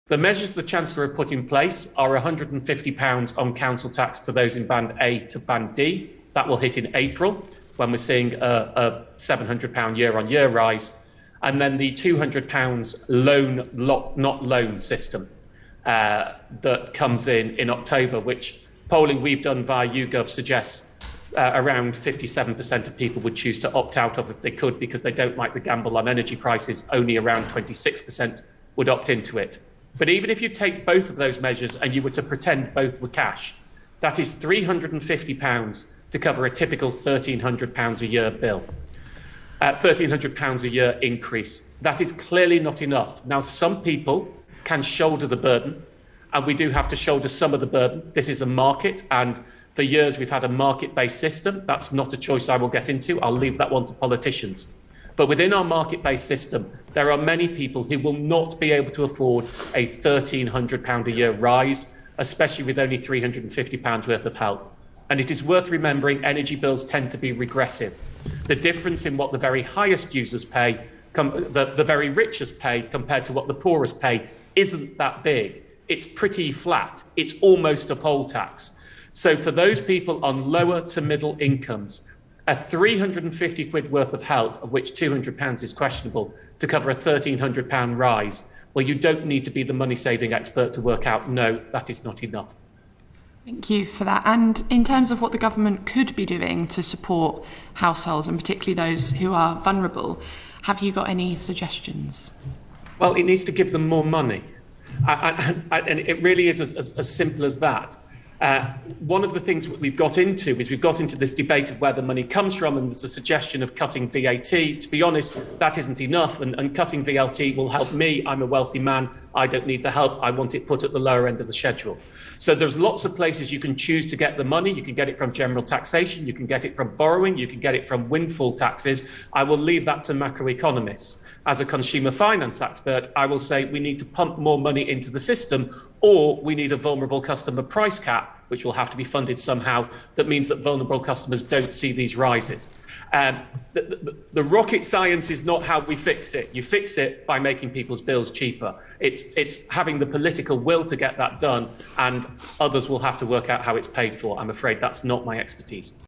The measures the Chancellor have put in place are £150 on council tax to those in Band A to Band D. That will hit in April, when we're seeing a £700 year-on-year rise. And then the £200 not loan system that comes in October, which polling we've done via YouGov suggests around 57% of people would choose to opt out of if they could because they don't like the gamble on energy prices. Only around 26% would opt into it. But even if you take both of those measures and you were to pretend both were cash, that is £350 to cover a typical £1,300 a year bill. £1,300 a year increase. That is clearly not enough. Now, some people can shoulder the burden, and we do have to shoulder some of the burden. This is a market, and for years we've had a market-based system. That's not a choice I will get into. I'll leave that one to politicians. But within our market-based system, there are many people who will not be able to afford a £1,300 a year rise, especially with only £350 worth of help. And it is worth remembering energy bills tend to be regressive. The difference in what the very highest users pay, the very richest pay compared to what the poorest pay isn't that big. It's pretty flat. It's almost a poll tax. So for those people on lower to middle incomes, a 350 quid worth of help, of which £200 is questionable, to cover a £1,300 rise, well, you don't need to be the money-saving expert to work out, no, that is not enough. Thank you for that. And in terms of what the government could be doing to support households, and particularly those who are vulnerable, have you got any suggestions? Well, it needs to give them more money. And it really is as simple as that. One of the things we've got into this debate of where the money comes from, and there's a suggestion of cutting VAT. To be honest, that isn't enough, and cutting VAT will help me. I'm a wealthy man. I don't need the help. I want it put at the lower end of the schedule. So there's lots of places you can choose to get the money. You can get it from general taxation. You can get it from borrowing. You can get it from windfall taxes. I will leave that to macroeconomists. As a consumer finance expert, I will say we need to pump more money into the system, or we need a vulnerable customer price cap, which will have to be funded somehow. That means that vulnerable customers don't see these rises. The rocket science is not how we fix it. You fix it by making people's bills cheaper. It's having the political will to get that done, and others will have to work out how it's paid for. I'm afraid that's not my expertise.